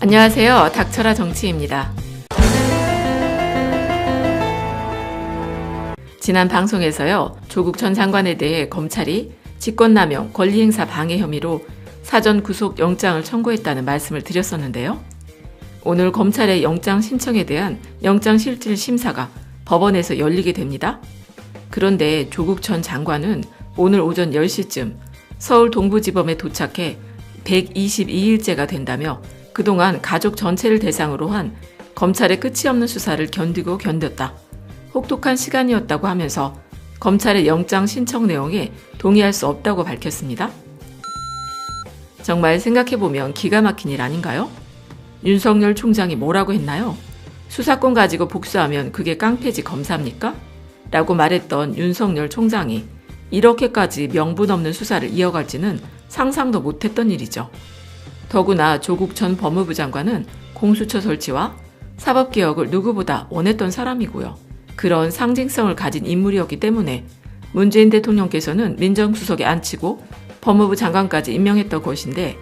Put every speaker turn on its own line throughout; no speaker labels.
안녕하세요. 닥쳐라 정치입니다. 지난 방송에서요. 조국 전 장관에 대해 검찰이 직권남용, 권리행사 방해 혐의로 사전 구속 영장을 청구했다는 말씀을 드렸었는데요. 오늘 검찰의 영장 신청에 대한 영장실질 심사가 법원에서 열리게 됩니다. 그런데 조국 전 장관은 오늘 오전 10시쯤 서울 동부지법에 도착해 122일째가 된다며 그동안 가족 전체를 대상으로 한 검찰의 끝이 없는 수사를 견디고 견뎠다. 혹독한 시간이었다고 하면서 검찰의 영장 신청 내용에 동의할 수 없다고 밝혔습니다. 정말 생각해보면 기가 막힌 일 아닌가요? 윤석열 총장이 뭐라고 했나요? 수사권 가지고 복수하면 그게 깡패지 검사입니까? 라고 말했던 윤석열 총장이 이렇게까지 명분 없는 수사를 이어갈지는 상상도 못했던 일이죠. 더구나 조국 전 법무부 장관은 공수처 설치와 사법개혁을 누구보다 원했던 사람이고요. 그런 상징성을 가진 인물이었기 때문에 문재인 대통령께서는 민정수석에 앉히고 법무부 장관까지 임명했던 것인데,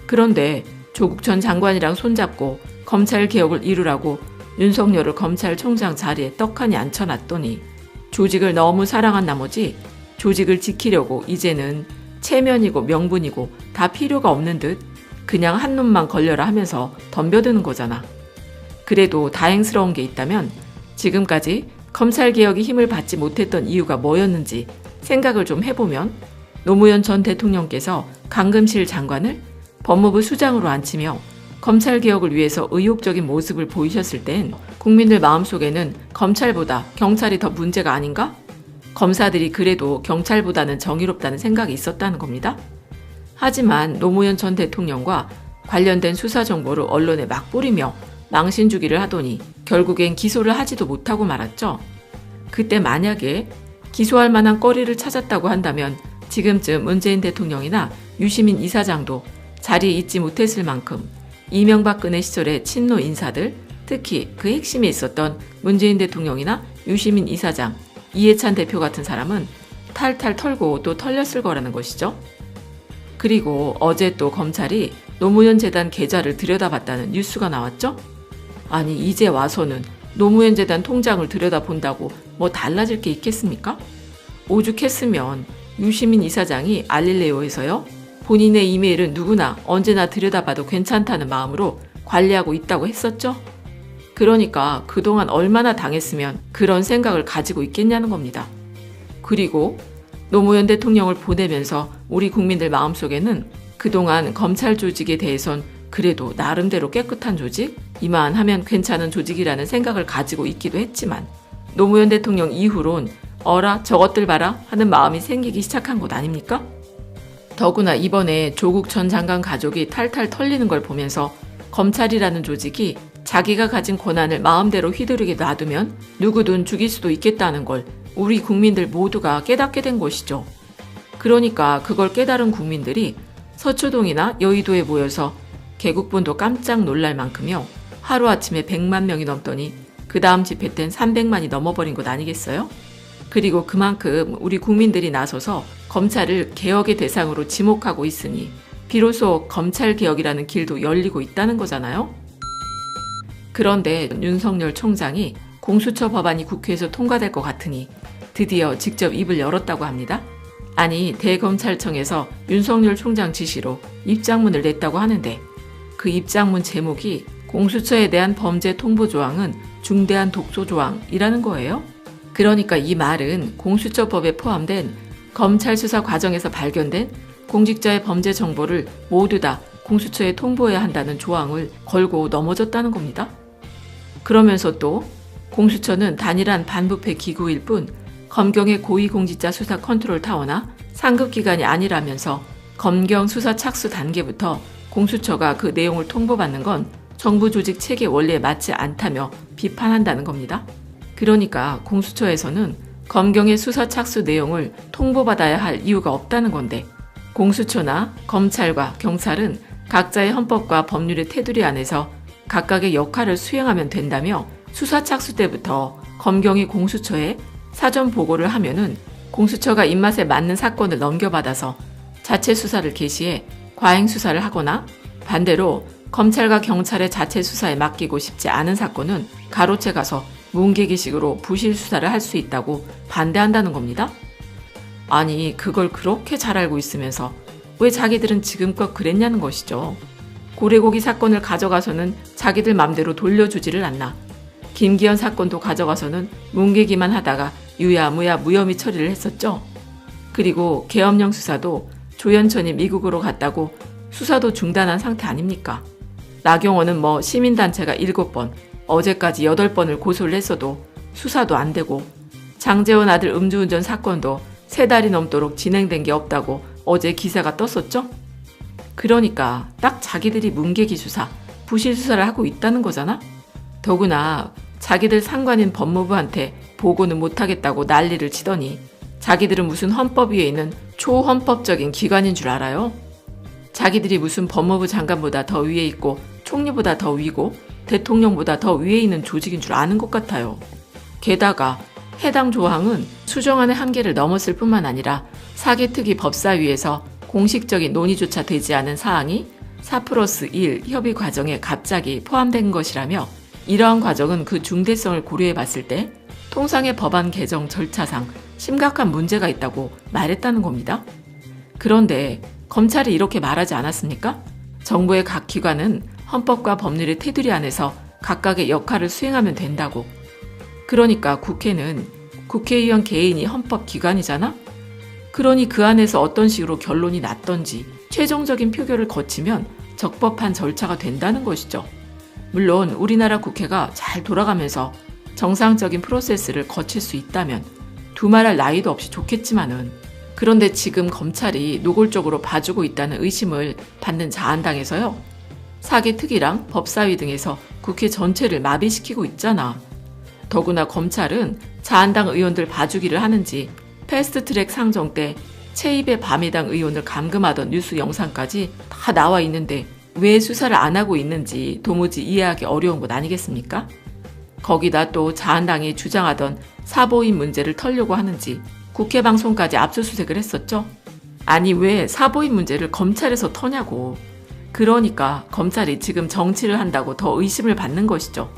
그런데 조국 전 장관이랑 손잡고 검찰개혁을 이루라고 윤석열을 검찰총장 자리에 떡하니 앉혀놨더니 조직을 너무 사랑한 나머지 조직을 지키려고 이제는 체면이고 명분이고 다 필요가 없는 듯 그냥 한 놈만 걸려라 하면서 덤벼드는 거잖아. 그래도 다행스러운 게 있다면 지금까지 검찰개혁이 힘을 받지 못했던 이유가 뭐였는지 생각을 좀 해보면, 노무현 전 대통령께서 강금실 장관을 법무부 수장으로 앉히며 검찰개혁을 위해서 의욕적인 모습을 보이셨을 땐 국민들 마음속에는 검찰보다 경찰이 더 문제가 아닌가? 검사들이 그래도 경찰보다는 정의롭다는 생각이 있었다는 겁니다. 하지만 노무현 전 대통령과 관련된 수사 정보를 언론에 막 뿌리며 망신 주기를 하더니 결국엔 기소를 하지도 못하고 말았죠. 그때 만약에 기소할 만한 거리를 찾았다고 한다면 지금쯤 문재인 대통령이나 유시민 이사장도 자리에 있지 못했을 만큼 이명박근혜 시절의 친노 인사들, 특히 그 핵심에 있었던 문재인 대통령이나 유시민 이사장, 이해찬 대표 같은 사람은 탈탈 털고 또 털렸을 거라는 것이죠. 그리고 어제 또 검찰이 노무현 재단 계좌를 들여다봤다는 뉴스가 나왔죠? 아니, 이제 와서는 노무현 재단 통장을 들여다본다고 뭐 달라질 게 있겠습니까? 오죽했으면 유시민 이사장이 알릴레오에서요, 본인의 이메일은 누구나 언제나 들여다봐도 괜찮다는 마음으로 관리하고 있다고 했었죠? 그러니까 그동안 얼마나 당했으면 그런 생각을 가지고 있겠냐는 겁니다. 그리고 노무현 대통령을 보내면서 우리 국민들 마음속에는 그동안 검찰 조직에 대해선 그래도 나름대로 깨끗한 조직? 이만하면 괜찮은 조직이라는 생각을 가지고 있기도 했지만 노무현 대통령 이후론 어라 저것들 봐라 하는 마음이 생기기 시작한 것 아닙니까? 더구나 이번에 조국 전 장관 가족이 탈탈 털리는 걸 보면서 검찰이라는 조직이 자기가 가진 권한을 마음대로 휘두르게 놔두면 누구든 죽일 수도 있겠다는 걸 우리 국민들 모두가 깨닫게 된 것이죠. 그러니까 그걸 깨달은 국민들이 서초동이나 여의도에 모여서 개국분도 깜짝 놀랄 만큼요. 하루아침에 100만 명이 넘더니 그 다음 집회 땐 300만이 넘어버린 것 아니겠어요? 그리고 그만큼 우리 국민들이 나서서 검찰을 개혁의 대상으로 지목하고 있으니 비로소 검찰개혁이라는 길도 열리고 있다는 거잖아요. 그런데 윤석열 총장이 공수처 법안이 국회에서 통과될 것 같으니 드디어 직접 입을 열었다고 합니다. 아니, 대검찰청에서 윤석열 총장 지시로 입장문을 냈다고 하는데 그 입장문 제목이 공수처에 대한 범죄 통보 조항은 중대한 독소 조항이라는 거예요. 그러니까 이 말은 공수처법에 포함된 검찰 수사 과정에서 발견된 공직자의 범죄 정보를 모두 다 공수처에 통보해야 한다는 조항을 걸고 넘어졌다는 겁니다. 그러면서 또 공수처는 단일한 반부패 기구일 뿐 검경의 고위공직자 수사 컨트롤 타워나 상급기관이 아니라면서 검경 수사 착수 단계부터 공수처가 그 내용을 통보받는 건 정부 조직 체계 원리에 맞지 않다며 비판한다는 겁니다. 그러니까 공수처에서는 검경의 수사 착수 내용을 통보받아야 할 이유가 없다는 건데, 공수처나 검찰과 경찰은 각자의 헌법과 법률의 테두리 안에서 각각의 역할을 수행하면 된다며 수사 착수 때부터 검경이 공수처에 사전 보고를 하면은 공수처가 입맛에 맞는 사건을 넘겨받아서 자체 수사를 개시해 과잉 수사를 하거나 반대로 검찰과 경찰의 자체 수사에 맡기고 싶지 않은 사건은 가로채 가서 문개기식으로 부실 수사를 할 수 있다고 반대한다는 겁니다. 아니, 그걸 그렇게 잘 알고 있으면서 왜 자기들은 지금껏 그랬냐는 것이죠. 고래고기 사건을 가져가서는 자기들 맘대로 돌려주지를 않나. 김기현 사건도 가져가서는 뭉개기만 하다가 유야무야 무혐의 처리를 했었죠. 그리고 계엄령 수사도 조현천이 미국으로 갔다고 수사도 중단한 상태 아닙니까? 나경원은 시민단체가 7번, 어제까지 8번을 고소를 했어도 수사도 안 되고, 장제원 아들 음주운전 사건도 3달이 넘도록 진행된 게 없다고 어제 기사가 떴었죠? 그러니까 딱 자기들이 문개기 수사, 부실 수사를 하고 있다는 거잖아? 더구나 자기들 상관인 법무부한테 보고는 못하겠다고 난리를 치더니 자기들은 무슨 헌법 위에 있는 초헌법적인 기관인 줄 알아요? 자기들이 무슨 법무부 장관보다 더 위에 있고 총리보다 더 위고 대통령보다 더 위에 있는 조직인 줄 아는 것 같아요. 게다가 해당 조항은 수정안의 한계를 넘었을 뿐만 아니라 사개특위 법사위에서 공식적인 논의조차 되지 않은 사항이 4+1 협의 과정에 갑자기 포함된 것이라며 이러한 과정은 그 중대성을 고려해 봤을 때 통상의 법안 개정 절차상 심각한 문제가 있다고 말했다는 겁니다. 그런데 검찰이 이렇게 말하지 않았습니까? 정부의 각 기관은 헌법과 법률의 테두리 안에서 각각의 역할을 수행하면 된다고. 그러니까 국회는 국회의원 개인이 헌법기관이잖아? 그러니 그 안에서 어떤 식으로 결론이 났던지 최종적인 표결을 거치면 적법한 절차가 된다는 것이죠. 물론 우리나라 국회가 잘 돌아가면서 정상적인 프로세스를 거칠 수 있다면 두말할 나위도 없이 좋겠지만은, 그런데 지금 검찰이 노골적으로 봐주고 있다는 의심을 받는 자한당에서요, 사개특위랑 법사위 등에서 국회 전체를 마비시키고 있잖아. 더구나 검찰은 자한당 의원들 봐주기를 하는지 패스트트랙 상정 때 최입의 밤의당 의원을 감금하던 뉴스 영상까지 다 나와 있는데 왜 수사를 안 하고 있는지 도무지 이해하기 어려운 것 아니겠습니까? 거기다 또 자한당이 주장하던 사보임 문제를 털려고 하는지 국회 방송까지 압수수색을 했었죠. 아니, 왜 사보임 문제를 검찰에서 터냐고. 그러니까 검찰이 지금 정치를 한다고 더 의심을 받는 것이죠.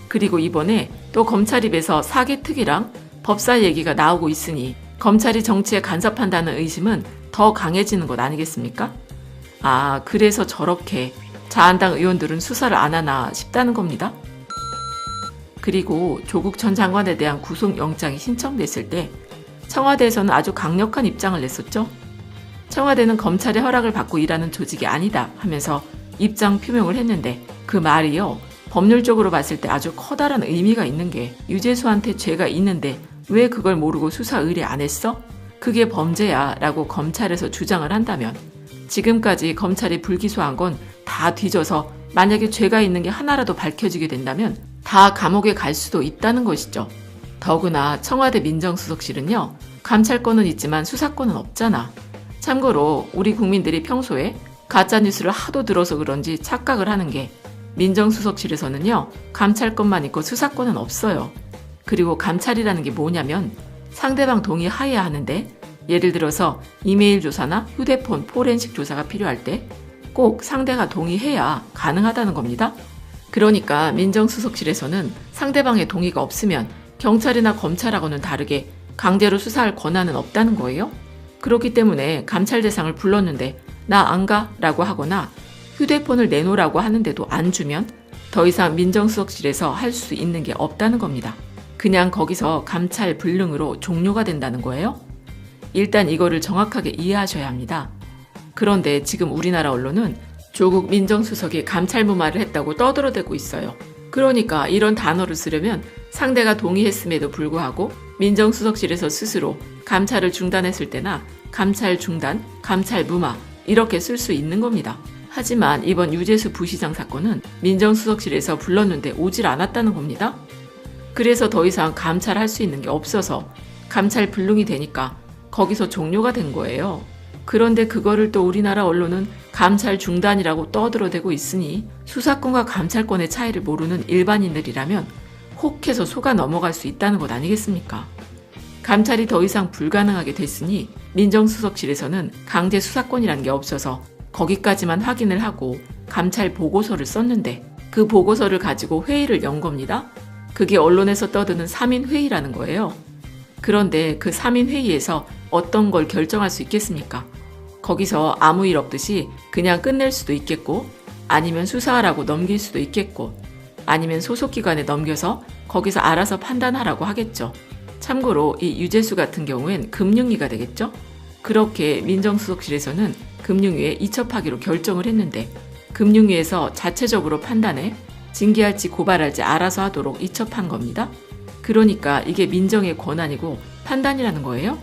그리고 이번에 또 검찰 입에서 사개특위랑 법사 얘기가 나오고 있으니 검찰이 정치에 간섭한다는 의심은 더 강해지는 것 아니겠습니까? 아, 그래서 저렇게 자한당 의원들은 수사를 안 하나 싶다는 겁니다. 그리고 조국 전 장관에 대한 구속영장이 신청됐을 때 청와대에서는 아주 강력한 입장을 냈었죠. 청와대는 검찰의 허락을 받고 일하는 조직이 아니다 하면서 입장 표명을 했는데, 그 말이요, 법률적으로 봤을 때 아주 커다란 의미가 있는 게, 유재수한테 죄가 있는데 왜 그걸 모르고 수사 의뢰 안 했어? 그게 범죄야 라고 검찰에서 주장을 한다면, 지금까지 검찰이 불기소한 건 다 뒤져서 만약에 죄가 있는 게 하나라도 밝혀지게 된다면 다 감옥에 갈 수도 있다는 것이죠. 더구나 청와대 민정수석실은요, 감찰권은 있지만 수사권은 없잖아. 참고로 우리 국민들이 평소에 가짜뉴스를 하도 들어서 그런지 착각을 하는 게, 민정수석실에서는요, 감찰권만 있고 수사권은 없어요. 그리고 감찰이라는 게 뭐냐면 상대방 동의하여야 하는데, 예를 들어서 이메일 조사나 휴대폰 포렌식 조사가 필요할 때 꼭 상대가 동의해야 가능하다는 겁니다. 그러니까 민정수석실에서는 상대방의 동의가 없으면 경찰이나 검찰하고는 다르게 강제로 수사할 권한은 없다는 거예요. 그렇기 때문에 감찰 대상을 불렀는데 나 안 가? 라고 하거나 휴대폰을 내놓으라고 하는데도 안 주면 더 이상 민정수석실에서 할 수 있는 게 없다는 겁니다. 그냥 거기서 감찰 불능으로 종료가 된다는 거예요. 일단 이거를 정확하게 이해하셔야 합니다. 그런데 지금 우리나라 언론은 조국 민정수석이 감찰무마를 했다고 떠들어대고 있어요. 그러니까 이런 단어를 쓰려면 상대가 동의했음에도 불구하고 민정수석실에서 스스로 감찰을 중단했을 때나 감찰 중단, 감찰 무마 이렇게 쓸 수 있는 겁니다. 하지만 이번 유재수 부시장 사건은 민정수석실에서 불렀는데 오질 않았다는 겁니다. 그래서 더 이상 감찰할 수 있는 게 없어서 감찰 불능이 되니까 거기서 종료가 된 거예요. 그런데 그거를 또 우리나라 언론은 감찰 중단이라고 떠들어대고 있으니 수사권과 감찰권의 차이를 모르는 일반인들이라면 혹해서 속아 넘어갈 수 있다는 것 아니겠습니까? 감찰이 더 이상 불가능하게 됐으니 민정수석실에서는 강제 수사권이란 게 없어서 거기까지만 확인을 하고 감찰 보고서를 썼는데 그 보고서를 가지고 회의를 연 겁니다. 그게 언론에서 떠드는 3인 회의라는 거예요. 그런데 그 3인 회의에서 어떤 걸 결정할 수 있겠습니까? 거기서 아무 일 없듯이 그냥 끝낼 수도 있겠고, 아니면 수사하라고 넘길 수도 있겠고, 아니면 소속기관에 넘겨서 거기서 알아서 판단하라고 하겠죠. 참고로 이 유재수 같은 경우엔 금융위가 되겠죠. 그렇게 민정수석실에서는 금융위에 이첩하기로 결정을 했는데, 금융위에서 자체적으로 판단해 징계할지 고발할지 알아서 하도록 이첩한 겁니다. 그러니까 이게 민정의 권한이고 판단이라는 거예요.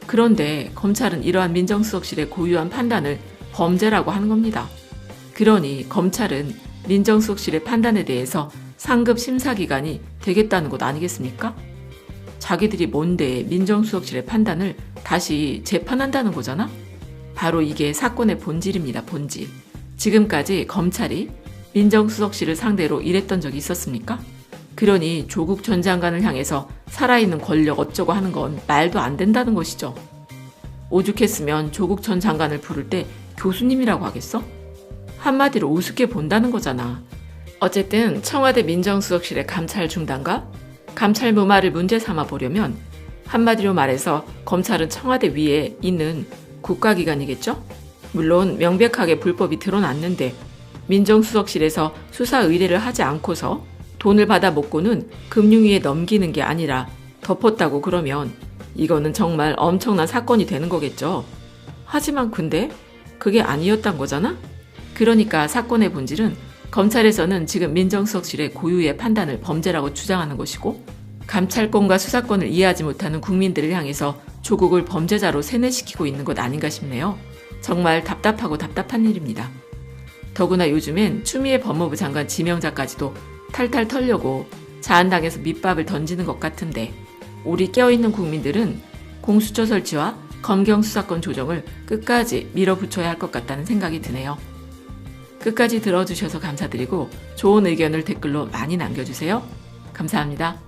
그런데 검찰은 이러한 민정수석실의 고유한 판단을 범죄라고 하는 겁니다. 그러니 검찰은 민정수석실의 판단에 대해서 상급 심사기관이 되겠다는 것 아니겠습니까? 자기들이 뭔데 민정수석실의 판단을 다시 재판한다는 거잖아? 바로 이게 사건의 본질입니다, 본질. 지금까지 검찰이 민정수석실을 상대로 이랬던 적이 있었습니까? 그러니 조국 전 장관을 향해서 살아있는 권력 어쩌고 하는 건 말도 안 된다는 것이죠. 오죽했으면 조국 전 장관을 부를 때 교수님이라고 하겠어? 한마디로 우습게 본다는 거잖아. 어쨌든 청와대 민정수석실의 감찰 중단과 감찰 무마를 문제 삼아 보려면 한마디로 말해서 검찰은 청와대 위에 있는 국가기관이겠죠? 물론 명백하게 불법이 드러났는데 민정수석실에서 수사 의뢰를 하지 않고서 돈을 받아 먹고는 금융위에 넘기는 게 아니라 덮었다고 그러면 이거는 정말 엄청난 사건이 되는 거겠죠. 하지만 근데 그게 아니었단 거잖아? 그러니까 사건의 본질은 검찰에서는 지금 민정수석실의 고유의 판단을 범죄라고 주장하는 것이고, 감찰권과 수사권을 이해하지 못하는 국민들을 향해서 조국을 범죄자로 세뇌시키고 있는 것 아닌가 싶네요. 정말 답답하고 답답한 일입니다. 더구나 요즘엔 추미애 법무부 장관 지명자까지도 탈탈 털려고 자한당에서 밑밥을 던지는 것 같은데, 우리 깨어있는 국민들은 공수처 설치와 검경 수사권 조정을 끝까지 밀어붙여야 할 것 같다는 생각이 드네요. 끝까지 들어주셔서 감사드리고 좋은 의견을 댓글로 많이 남겨주세요. 감사합니다.